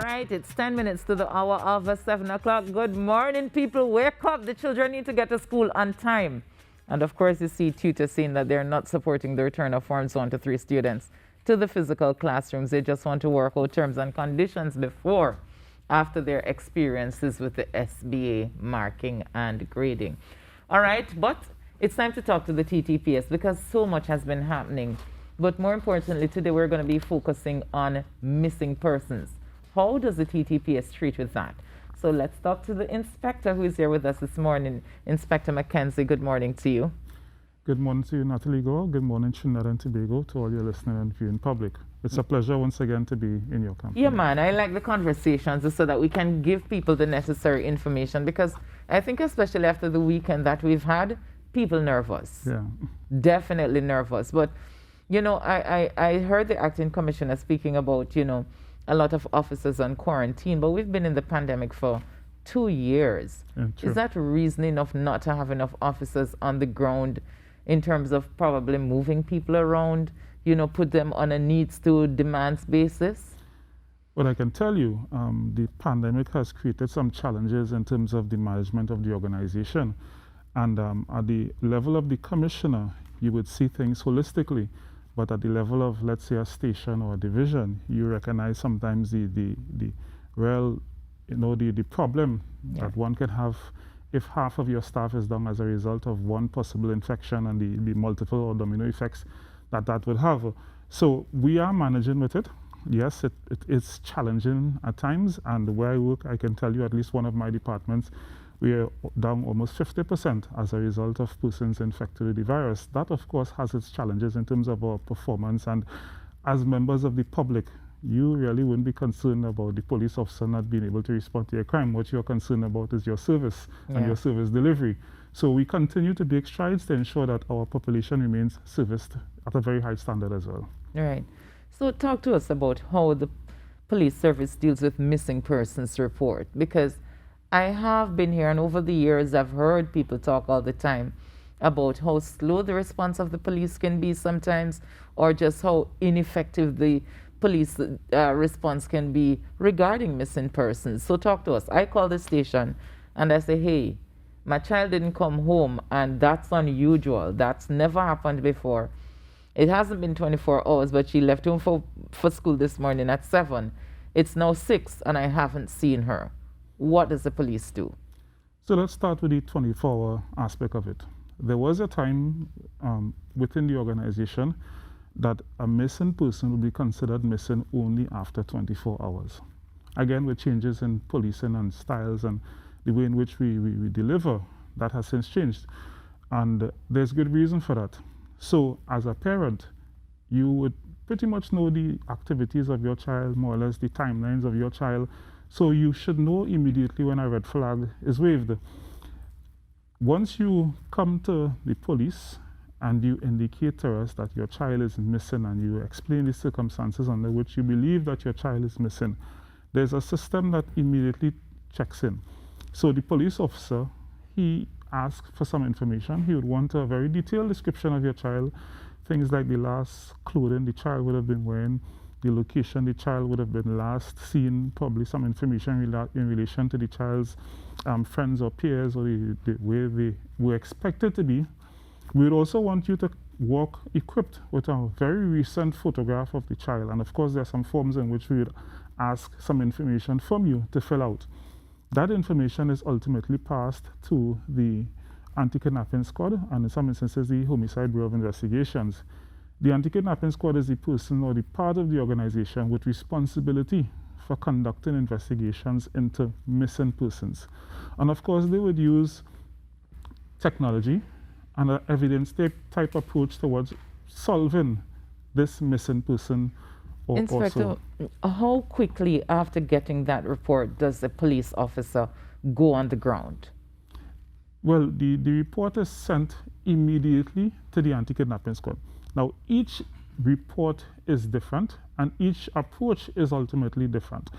right, it's 10 minutes to the hour of 7 o'clock. Good morning, people. Wake up. The children need to get to school on time. And of course, you see tutors saying that they're not supporting the return of Forms 1 to 3 students to the physical classrooms. They just want to work out terms and conditions before, after their experiences with the SBA marking and grading. All right, but it's time to talk to the TTPS because so much has been happening. But more importantly, today we're going to be focusing on missing persons. How does the TTPS treat with that? So let's talk to the inspector who is here with us this morning. Inspector Mc Kenzie, good morning to you. Good morning to you, Natalee Legore. Good morning, Trinidad and Tobago, to all your listening and viewing public. It's a pleasure once again to be in your company. Yeah, man, I like the conversations so that we can give people the necessary information because I think especially after the weekend that we've had, people nervous. Yeah. Definitely nervous. But, you know, I heard the acting commissioner speaking about, you know, a lot of officers on quarantine, but we've been in the pandemic for 2 years. Yeah, is that reason enough not to have enough officers on the ground in terms of probably moving people around, you know, put them on a needs to demands basis? Well, I can tell you, the pandemic has created some challenges in terms of the management of the organization. And at the level of the commissioner, you would see things holistically. But at the level of, let's say, a station or a division, you recognize sometimes the real, you know, the problem that one can have if half of your staff is down as a result of one possible infection and the multiple or domino effects that would have. So we are managing with it. Yes, it is challenging at times. And where I work, I can tell you at least one of my departments, we are down almost 50% as a result of persons infected with the virus. That, of course, has its challenges in terms of our performance. And as members of the public, you really wouldn't be concerned about the police officer not being able to respond to a crime. What you're concerned about is your service and your service delivery. So we continue to make strides to ensure that our population remains serviced at a very high standard as well. Right. So talk to us about how the police service deals with missing persons report, because I have been here and over the years I've heard people talk all the time about how slow the response of the police can be sometimes, or just how ineffective the police response can be regarding missing persons. So talk to us. I call the station and I say, hey, my child didn't come home and that's unusual. That's never happened before. It hasn't been 24 hours, but she left home for school this morning at 7. It's now 6 and I haven't seen her. What does the police do? So let's start with the 24-hour aspect of it. There was a time within the organization that a missing person will be considered missing only after 24 hours. Again, with changes in policing and styles and the way in which we deliver, that has since changed. And there's good reason for that. So as a parent, you would pretty much know the activities of your child, more or less the timelines of your child. So you should know immediately when a red flag is waved. Once you come to the police and you indicate to us that your child is missing and you explain the circumstances under which you believe that your child is missing, there's a system that immediately checks in. So the police officer, he asks for some information. He would want a very detailed description of your child, things like the last clothing the child would have been wearing, the location the child would have been last seen, probably some information in relation to the child's friends or peers, or the way they were expected to be. We would also want you to walk equipped with a very recent photograph of the child. And of course, there are some forms in which we would ask some information from you to fill out. That information is ultimately passed to the anti-kidnapping squad, and in some instances, the Homicide Bureau of Investigations. The anti-kidnapping squad is the person or the part of the organization with responsibility for conducting investigations into missing persons. And of course, they would use technology and an evidence type approach towards solving this missing person. Inspector, how quickly after getting that report does the police officer go on the ground? Well, the report is sent immediately to the anti-kidnapping squad. Now, each report is different and each approach is ultimately different.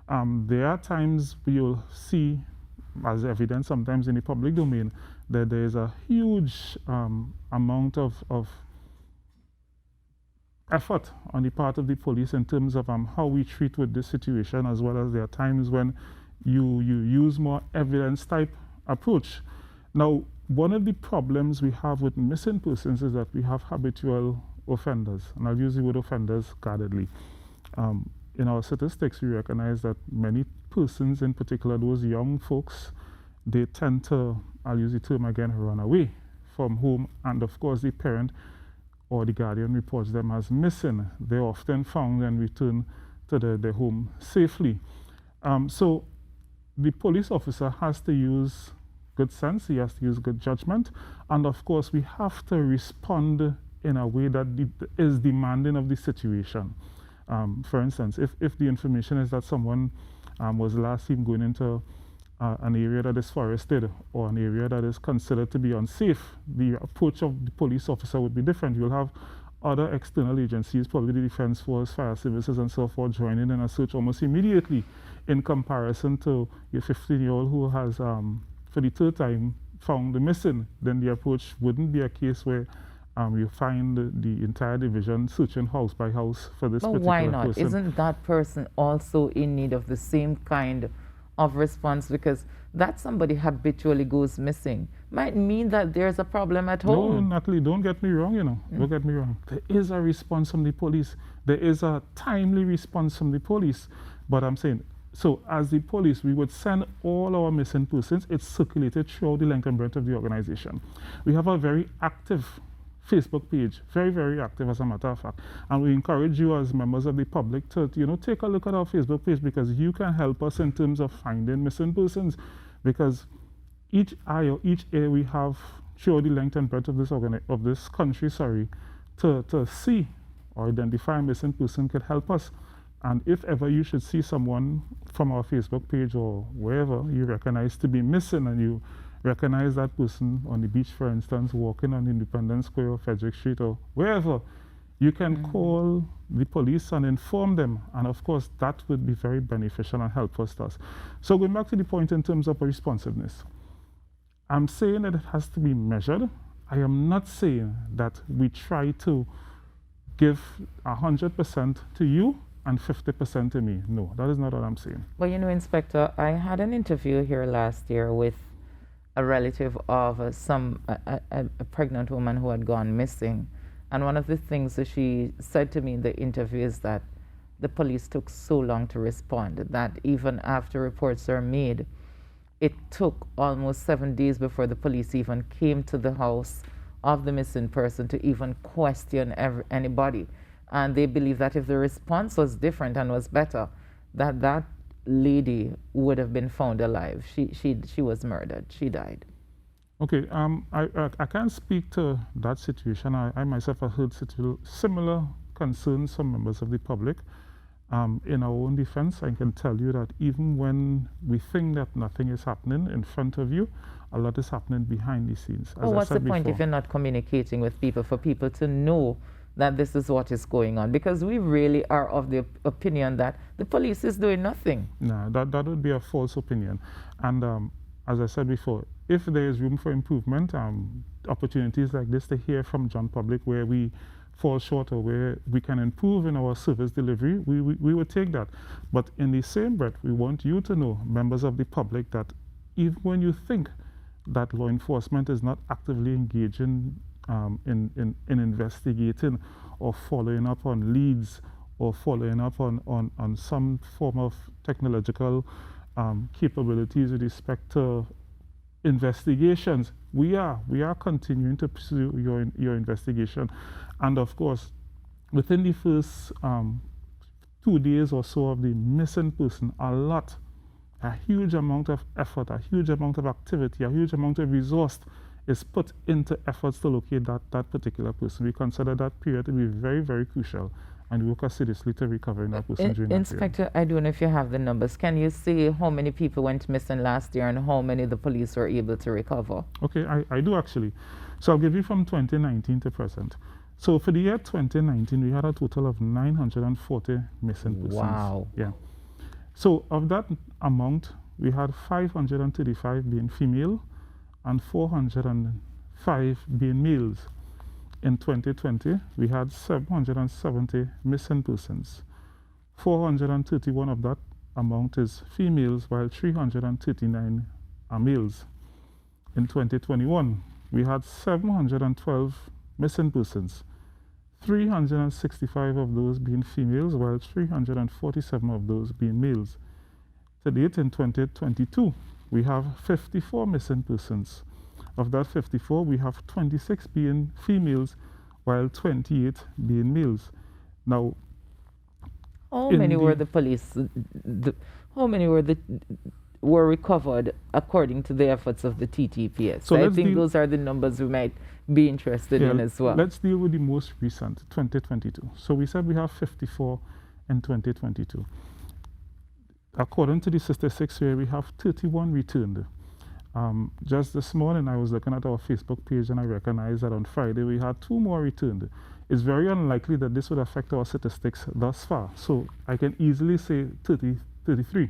There are times you'll see, as evidence sometimes in the public domain, that there is a huge amount of effort on the part of the police in terms of how we treat with this situation, as well as there are times when you use more evidence type approach. Now, one of the problems we have with missing persons is that we have habitual offenders, and I'll use the word offenders guardedly. In our statistics, we recognize that many persons, in particular those young folks, they tend to, I'll use the term again, run away from home, and of course the parent or the guardian reports them as missing. They're often found and returned to their home safely. So the police officer has to use good sense, he has to use good judgment, and of course we have to respond in a way that is demanding of the situation. For instance, if the information is that someone was last seen going into an area that is forested or an area that is considered to be unsafe, the approach of the police officer would be different. You'll have other external agencies, probably the Defense Force, fire services, and so forth, joining in a search almost immediately, in comparison to your 15-year-old who has, for the third time, found missing. Then the approach wouldn't be a case where you find the entire division searching house by house for this particular person. But why not? Isn't that person also in need of the same kind of response? Because that somebody habitually goes missing might mean that there's a problem at home. No, Natalee, don't get me wrong, Don't get me wrong. There is a response from the police. There is a timely response from the police. But I'm saying, so as the police, we would send all our missing persons. It's circulated throughout the length and breadth of the organization. We have a very active Facebook page, very, very active as a matter of fact. And we encourage you as members of the public to, take a look at our Facebook page, because you can help us in terms of finding missing persons. Because each eye or each ear we have throughout the length and breadth of this country, to see or identify a missing person could help us. And if ever you should see someone from our Facebook page or wherever you recognize to be missing, and you recognize that person on the beach, for instance, walking on Independence Square or Frederick Street or wherever, you can call the police and inform them. And of course, that would be very beneficial and helpful to us. So going back to the point in terms of responsiveness, I'm saying that it has to be measured. I am not saying that we try to give 100% to you and 50% to me. No, that is not what I'm saying. Well, Inspector, I had an interview here last year with a relative of a pregnant woman who had gone missing. And one of the things that she said to me in the interview is that the police took so long to respond, that even after reports are made, it took almost 7 days before the police even came to the house of the missing person to even question anybody. And they believe that if the response was different and was better, that lady would have been found alive. She was murdered. She died. Okay, I can't speak to that situation. I myself have heard similar concerns from members of the public. In our own defense, I can tell you that even when we think that nothing is happening in front of you, a lot is happening behind the scenes. Well, what's the point if you're not communicating with people, for people to know that this is what is going on? Because we really are of the opinion that the police is doing nothing. No, that would be a false opinion. And as I said before, if there is room for improvement, opportunities like this to hear from John Public where we fall short or where we can improve in our service delivery, we would take that. But in the same breath, we want you to know, members of the public, that even when you think that law enforcement is not actively engaging in investigating or following up on leads or following up on some form of technological capabilities with respect to investigations, we are continuing to pursue your investigation. And of course, within the first 2 days or so of the missing person, a huge amount of effort, a huge amount of activity, a huge amount of resource is put into efforts to locate that particular person. We consider that period to be very, very crucial, and we work seriously to recovering that person during that period. Inspector, I don't know if you have the numbers. Can you say how many people went missing last year and how many the police were able to recover? Okay, I do actually. So I'll give you from 2019 to present. So for the year 2019, we had a total of 940 missing persons. Wow. Yeah. So of that amount, we had 535 being female and 405 being males. In 2020, we had 770 missing persons. 431 of that amount is females, while 339 are males. In 2021, we had 712 missing persons. 365 of those being females, while 347 of those being males. To date, in 2022, we have 54 missing persons. Of that 54, we have 26 being females, while 28 being males. Now, how many were the police? How many were recovered according to the efforts of the TTPS? So I think those are the numbers we might be interested in as well. Let's deal with the most recent, 2022. So we said we have 54 in 2022. According to the statistics here, we have 31 returned. Just this morning, I was looking at our Facebook page and I recognized that on Friday we had 2 more returned. It's very unlikely that this would affect our statistics thus far. So I can easily say 33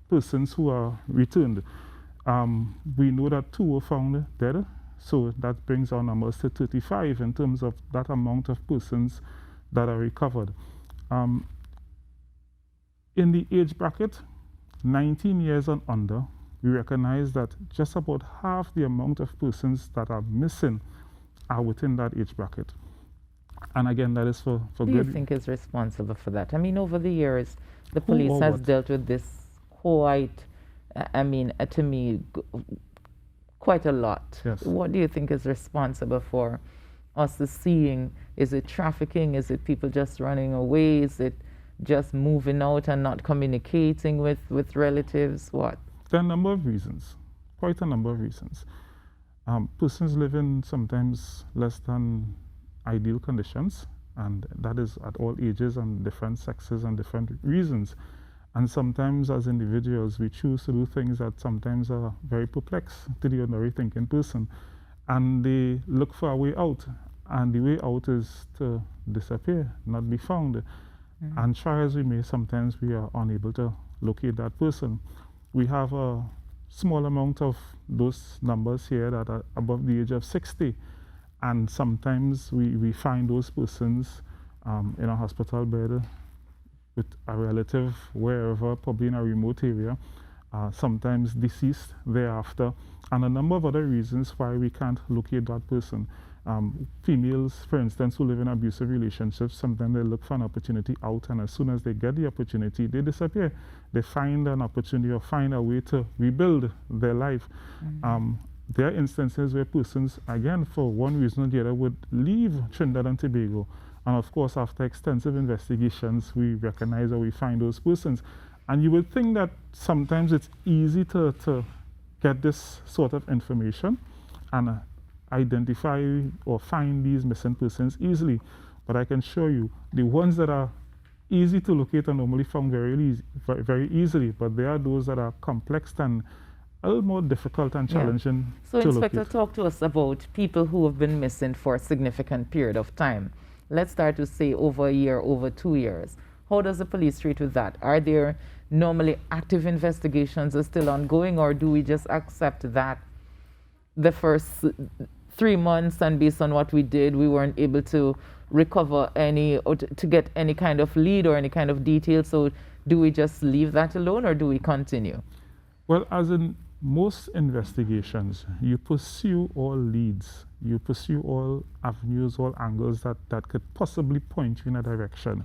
persons who are returned. We know that 2 were found dead, so that brings our numbers to 35 in terms of that amount of persons that are recovered. In the age bracket, 19 years and under, we recognize that just about half the amount of persons that are missing are within that age bracket. And again, that is for good. Who do you think is responsible for that? I mean, over the years, the police has dealt with this quite, to me, quite a lot. Yes. What do you think is responsible for us seeing? Is it trafficking? Is it people just running away? Is it just moving out and not communicating with relatives? What? There are a number of reasons, quite a number of reasons. Persons live in sometimes less than ideal conditions, and that is at all ages and different sexes and different reasons. And sometimes as individuals, we choose to do things that sometimes are very perplexed to the ordinary thinking person. And they look for a way out, and the way out is to disappear, not be found. And try as we may, sometimes we are unable to locate that person. We have a small amount of those numbers here that are above the age of 60. And sometimes we find those persons in a hospital bed with a relative wherever, probably in a remote area, sometimes deceased thereafter, and a number of other reasons why we can't locate that person. Females, for instance, who live in abusive relationships, sometimes they look for an opportunity out, and as soon as they get the opportunity, they disappear. They find an opportunity or find a way to rebuild their life. There are instances where persons, again, for one reason or the other, would leave Trinidad and Tobago. And of course, after extensive investigations, we recognize or we find those persons. And you would think that sometimes it's easy to get this sort of information and identify or find these missing persons easily. But I can show you the ones that are easy to locate are normally found very easily, but there are those that are complex and a little more difficult and challenging So to Inspector, locate. talk to us about people who have been missing for a significant period of time. Let's start to say over a year, over 2 years. How does the police treat with that? Are there normally active investigations are still ongoing, or do we just accept that the first 3 months and based on what we did, we weren't able to recover any or to get any kind of lead or any kind of detail? So do we just leave that alone, or do we continue? Well, as in most investigations, you pursue all leads, you pursue all avenues, all angles that could possibly point you in a direction.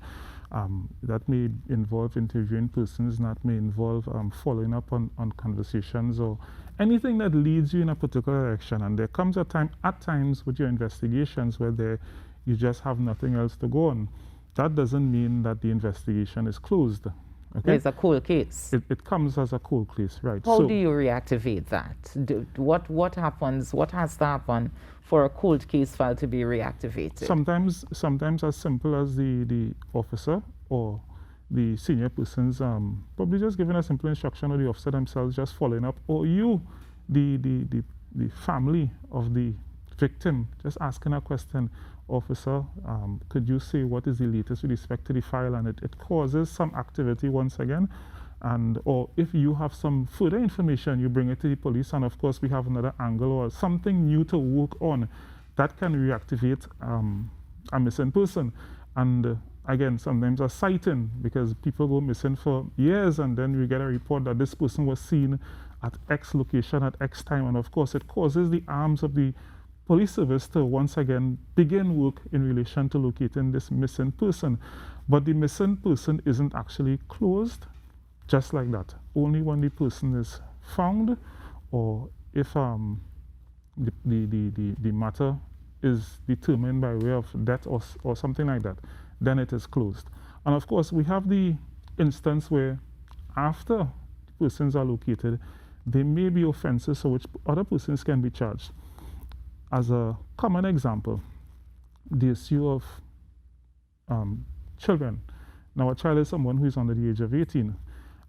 That may involve interviewing persons, that may involve following up on conversations or anything that leads you in a particular direction. And there comes a time, at times with your investigations, where you just have nothing else to go on. That doesn't mean that the investigation is closed. Okay? It's a cold case. It comes as a cold case, right? How do you reactivate that? What happens? What has to happen for a cold case file to be reactivated? Sometimes as simple as the officer or the senior persons probably just giving a simple instruction, or the officer themselves just following up, or you, the family of the victim, just asking a question. Officer, could you say what is the latest with respect to the file? And it causes some activity once again. And or if you have some further information, you bring it to the police, and of course we have another angle or something new to work on that can reactivate a missing person. And again, sometimes a sighting, because people go missing for years and then we get a report that this person was seen at X location at X time. And of course, it causes the arms of the police service to once again begin work in relation to locating this missing person. But the missing person isn't actually closed just like that. Only when the person is found, or if the matter is determined by way of death or something like that, then it is closed. And of course, we have the instance where after persons are located, there may be offenses for which other persons can be charged. As a common example, the issue of children. Now, a child is someone who is under the age of 18.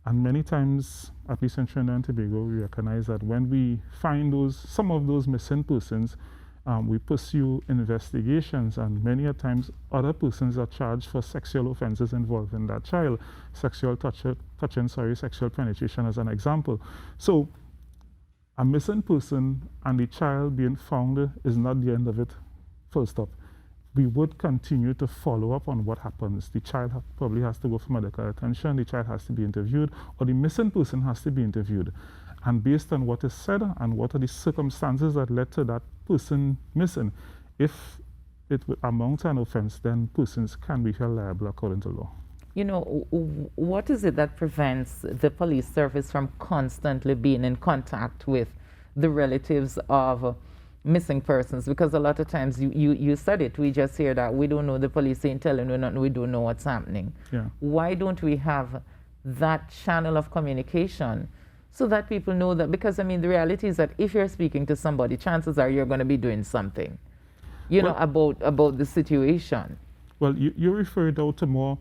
And many times, at least in Trinidad and Tobago, we recognize that when we find some of those missing persons, we pursue investigations, and many a times other persons are charged for sexual offenses involving that child, sexual sexual penetration as an example. So a missing person and the child being found is not the end of it, full stop. We would continue to follow up on what happens. The child probably has to go for medical attention, the child has to be interviewed, or the missing person has to be interviewed. And based on what is said and what are the circumstances that led to that person missing, if it amounts to an offense, then persons can be held liable according to law. You know, what is it that prevents the police service from constantly being in contact with the relatives of missing persons? Because a lot of times you said it, we just hear that we don't know, the police ain't telling you nothing, we don't know what's happening. Yeah. Why don't we have that channel of communication so that people know that? Because I mean, the reality is that if you're speaking to somebody, chances are you're going to be doing something, you know, about the situation. Well, you referred out to more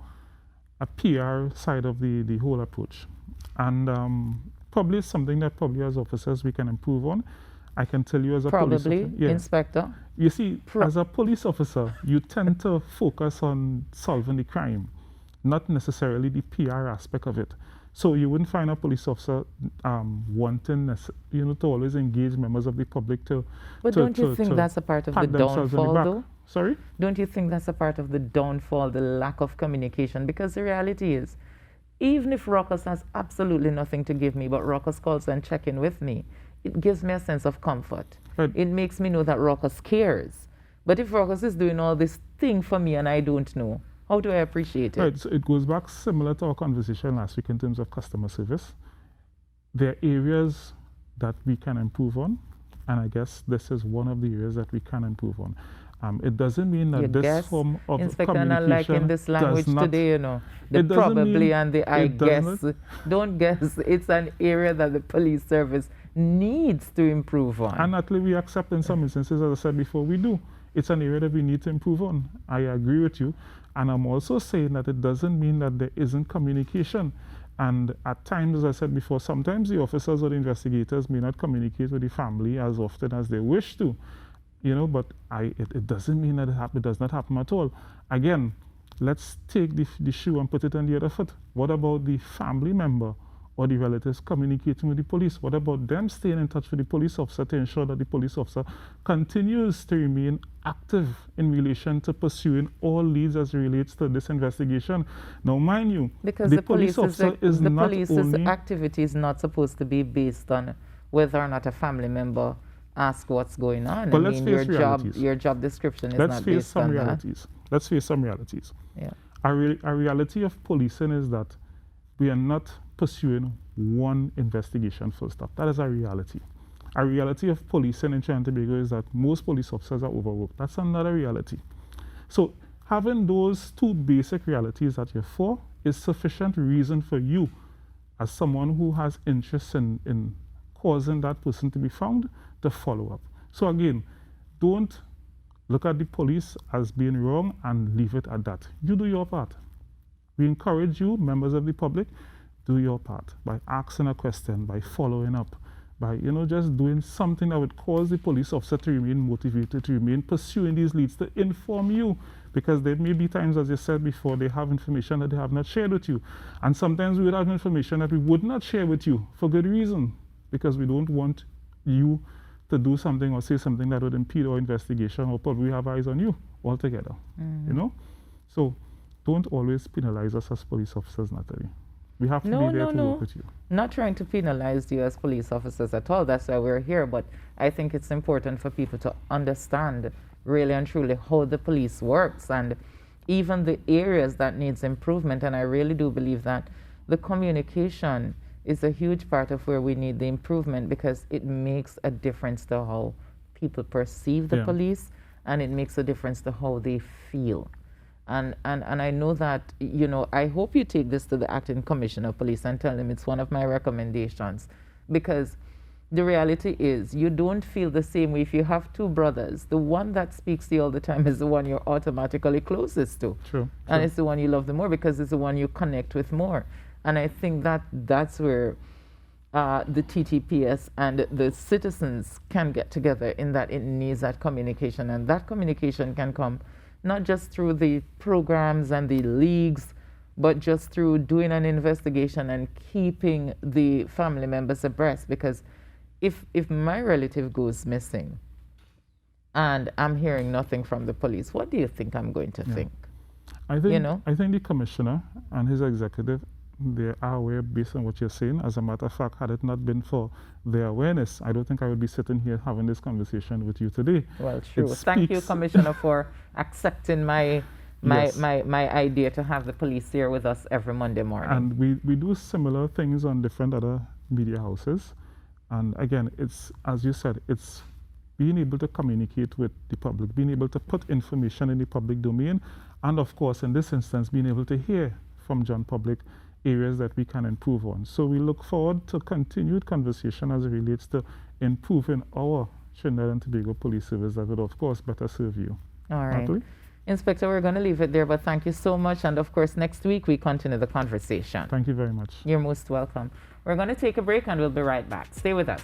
a PR side of the whole approach, and probably something that probably as officers we can improve on. I can tell you as a police officer, yeah. Inspector. You see, as a police officer, you tend to focus on solving the crime, not necessarily the PR aspect of it. So you wouldn't find a police officer wanting, to always engage members of the public to. But don't you think that's a part of the downfall, though? Sorry? Don't you think that's a part of the downfall, the lack of communication? Because the reality is, even if Ruckus has absolutely nothing to give me, but Ruckus calls and check in with me, it gives me a sense of comfort. Right. It makes me know that Ruckus cares. But if Ruckus is doing all this thing for me and I don't know, how do I appreciate it? Right, so it goes back similar to our conversation last week in terms of customer service. There are areas that we can improve on, and I guess this is one of the areas that we can improve on. It doesn't mean that this form of Inspector, communication not like in this language today, you know, the probably and the I guess. Don't guess. It's an area that the police service needs to improve on. And actually we accept in some instances, as I said before, we do. It's an area that we need to improve on. I agree with you. And I'm also saying that it doesn't mean that there isn't communication. And at times, as I said before, sometimes the officers or the investigators may not communicate with the family as often as they wish to. But it doesn't mean that it does not happen at all. Again, let's take the shoe and put it on the other foot. What about the family member or the relatives communicating with the police? What about them staying in touch with the police officer to ensure that the police officer continues to remain active in relation to pursuing all leads as relates to this investigation? Now, mind you, because the police officer is the not police's only activity is not supposed to be based on whether or not a family member asks what's going on. But let's face realities. Your job description is not based on that. Let's face some realities. Yeah. A reality of policing is that we are not pursuing one investigation full stop. That is a reality. A reality of policing in Trinidad and Tobago is that most police officers are overworked. That's another reality. So having those two basic realities that you're for is sufficient reason for you, as someone who has interest in causing that person to be found, to follow up. So again, don't look at the police as being wrong and leave it at that. You do your part. We encourage you, members of the public, do your part by asking a question, by following up, by just doing something that would cause the police officer to remain motivated, to remain pursuing these leads, to inform you, because there may be times, as you said before, they have information that they have not shared with you, and sometimes we would have information that we would not share with you for good reason, because we don't want you to do something or say something that would impede our investigation, or probably have eyes on you altogether. You know? So don't always penalize us as police officers, Natalie. We have to be there to work with you. Not trying to penalize you as police officers at all. That's why we're here. But I think it's important for people to understand really and truly how the police works, and even the areas that needs improvement. And I really do believe that the communication is a huge part of where we need the improvement, because it makes a difference to how people perceive the police, and it makes a difference to how they feel. And I know that, you know, I hope you take this to the acting commissioner of police and tell him it's one of my recommendations, because the reality is you don't feel the same way. If you have two brothers, the one that speaks to you all the time is the one you're automatically closest to. True. And it's the one you love the more, because it's the one you connect with more. And I think that that's where the TTPS and the citizens can get together, in that it needs that communication. And that communication can come not just through the programs and the leagues, but just through doing an investigation and keeping the family members abreast. Because if my relative goes missing and I'm hearing nothing from the police, what do you think I'm going to think? I think, you know? I think the commissioner and his executive, they are aware based on what you're saying. As a matter of fact, had it not been for their awareness, I don't think I would be sitting here having this conversation with you today. Well, true. Thank you, Commissioner, for accepting my idea to have the police here with us every Monday morning. And we do similar things on different other media houses. And again, it's, as you said, it's being able to communicate with the public, being able to put information in the public domain, and of course, in this instance, being able to hear from John Public areas that we can improve on. So we look forward to continued conversation as it relates to improving our Trinidad and Tobago Police Service that would, of course, better serve you. All right. Natalie? Inspector, we're going to leave it there, but thank you so much. And of course, next week we continue the conversation. Thank you very much. You're most welcome. We're going to take a break and we'll be right back. Stay with us.